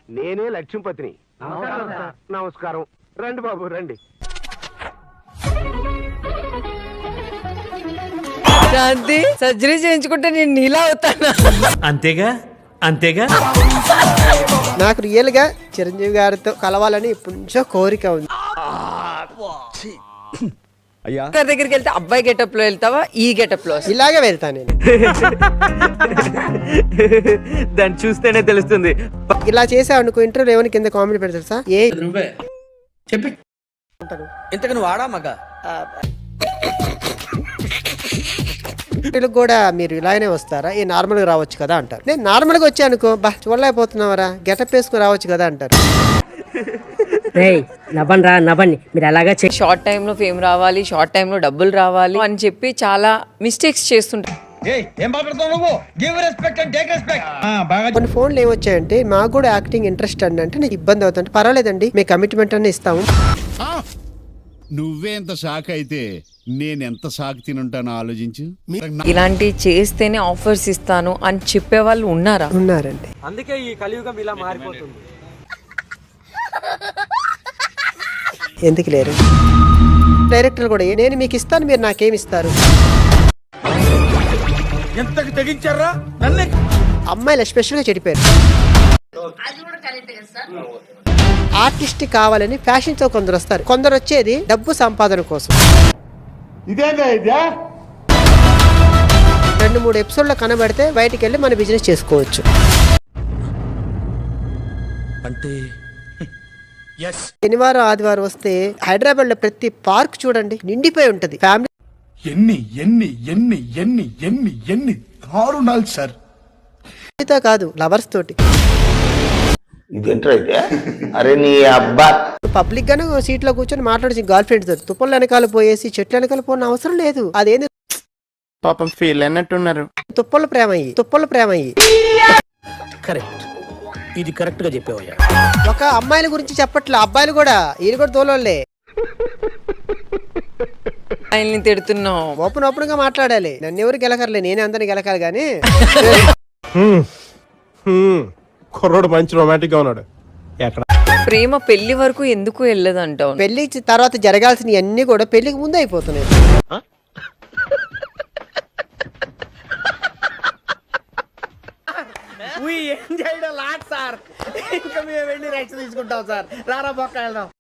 నేనే లక్ష్మీపతిని. నమస్కారం. రండి బాబు రండి. శాంతి, సర్జరీ చేయించుకుంటే నేను నీలా అవుతానా? అంతేగా అంతేగా. నాకు రియల్ గా చిరంజీవి గారితో కలవాలని కొంచెం కోరిక ఉంది. గారి దగ్గరికి వెళ్తే అబ్బాయి గెటప్ లో వెళ్తావా, ఈ గెటప్ లో? ఇలాగే వెళ్తాను నేను. దాన్ని చూస్తేనే తెలుస్తుంది. ఇలా చేసా అనుకో, ఇంటర్వ్యూ ఏమైనా కింద కామెంట్ పెడతారు సార్. ఏ నువ్వే చెప్పి ఇంతకు నువ్వు ఆడా మగ వీళ్ళకి కూడా మీరు ఇలానే వస్తారా, ఏ నార్మల్ గా రావచ్చు కదా అంటారు. నేను నార్మల్ గా వచ్చా అనుకో, బా చూడలేకపోతున్నావరా, గెటప్ వేసుకుని రావచ్చు కదా అంటారు. నవ్వండి మీరు అలాగా షార్ట్ టైమ్ లో ఫేమ్ రావాలి, షార్ట్ టైమ్ లో డబ్బులు రావాలి అని చెప్పి చాలా మిస్టేక్స్ చేస్తుంటారు. కొన్ని ఫోన్లు ఏమొచ్చాయంటే, మాకు కూడా యాక్టింగ్ ఇంట్రెస్ట్ అండి అంటే నీకు ఇబ్బంది అవుతుంటే పర్వాలేదండి, మీ కమిట్మెంట్ అన్ని ఇస్తాము. నువ్వే ఎంత షాక్ అయితే నేనెంత షాక్ తినుంటానో ఆలోచించు. ఇలాంటి చేస్తేనే ఆఫర్స్ ఇస్తాను అని చెప్పే వాళ్ళు ఉన్నారా? ఉన్నారండి. అందుకే ఈ కలియుగం ఇలా మారిపోతుంది. ఎందుకు లేరు? డైరెక్టర్ కూడా నేను మీకు ఇస్తాను, మీరు నాకేమి ఇస్తారు? ఎంతకు తెగించారా నన్నే? అమ్మాయిలు ఎస్పెషల్ గా చెడిపోయారు. ఆర్టిస్ట్ కావాలని ఫ్యాషన్ తో కొందరు వస్తారు, కొందరు వచ్చేది డబ్బు సంపాదన కోసం. 2-3 ఎపిసోడ్లో కనబడితే బయటికి వెళ్ళి మన బిజినెస్ చేసుకోవచ్చు. అంటే శనివారం ఆదివారం వస్తే హైదరాబాద్ లో ప్రతి పార్క్ చూడండి నిండిపోయి ఉంటది. ఫ్యామిలీ ఎన్ని ఎన్ని ఎన్ని ఎన్ని ఎన్ని ఎన్ని దారుణాలు సార్. తో కాదు, లవర్స్ తోటి. ఇదేంటైతే అరే నీ అబ్బా. పబ్లిక్ గానే సీట్ లో కూర్చొని మాట్లాడేసి గర్ల్ ఫ్రెండ్స్ తోటి తుప్పల వెనకాల పోయేసి చెట్ల వెనకాల పోయిన అవసరం లేదు. అదేంది పాపం ఫీల్ అన్నట్టున్నారు. తుప్పల ప్రేమ అయ్యి. కరెక్ట్, ఇది కరెక్ట్ గా చెప్పేవయ్యా. ఒక అమ్మాయిల గురించి చెప్పట్లే, అబ్బాయిలు కూడా ఈయన కూడా తోలోళ్ళే. ఆయన్ని తిడుతున్నావు. ఓపెన్ గా మాట్లాడాలి. నన్ను ఎవరు గెలకర్లే, నేనే అందరిని గెలకాలి. కానీ కుర్రోడు మంచి రొమాంటిక్ గా ఉన్నాడు. ఎక్కడ ప్రేమ పెళ్లి వరకు ఎందుకు వెళ్ళదంటావు? పెళ్లి తర్వాత జరగాల్సిన అన్ని కూడా పెళ్లికి ముందు అయిపోతున్నాయి. ఇంకా మేము వెళ్ళి రెక్స్ తీసుకుంటాం సార్. రారా పక్క వెళ్దాం.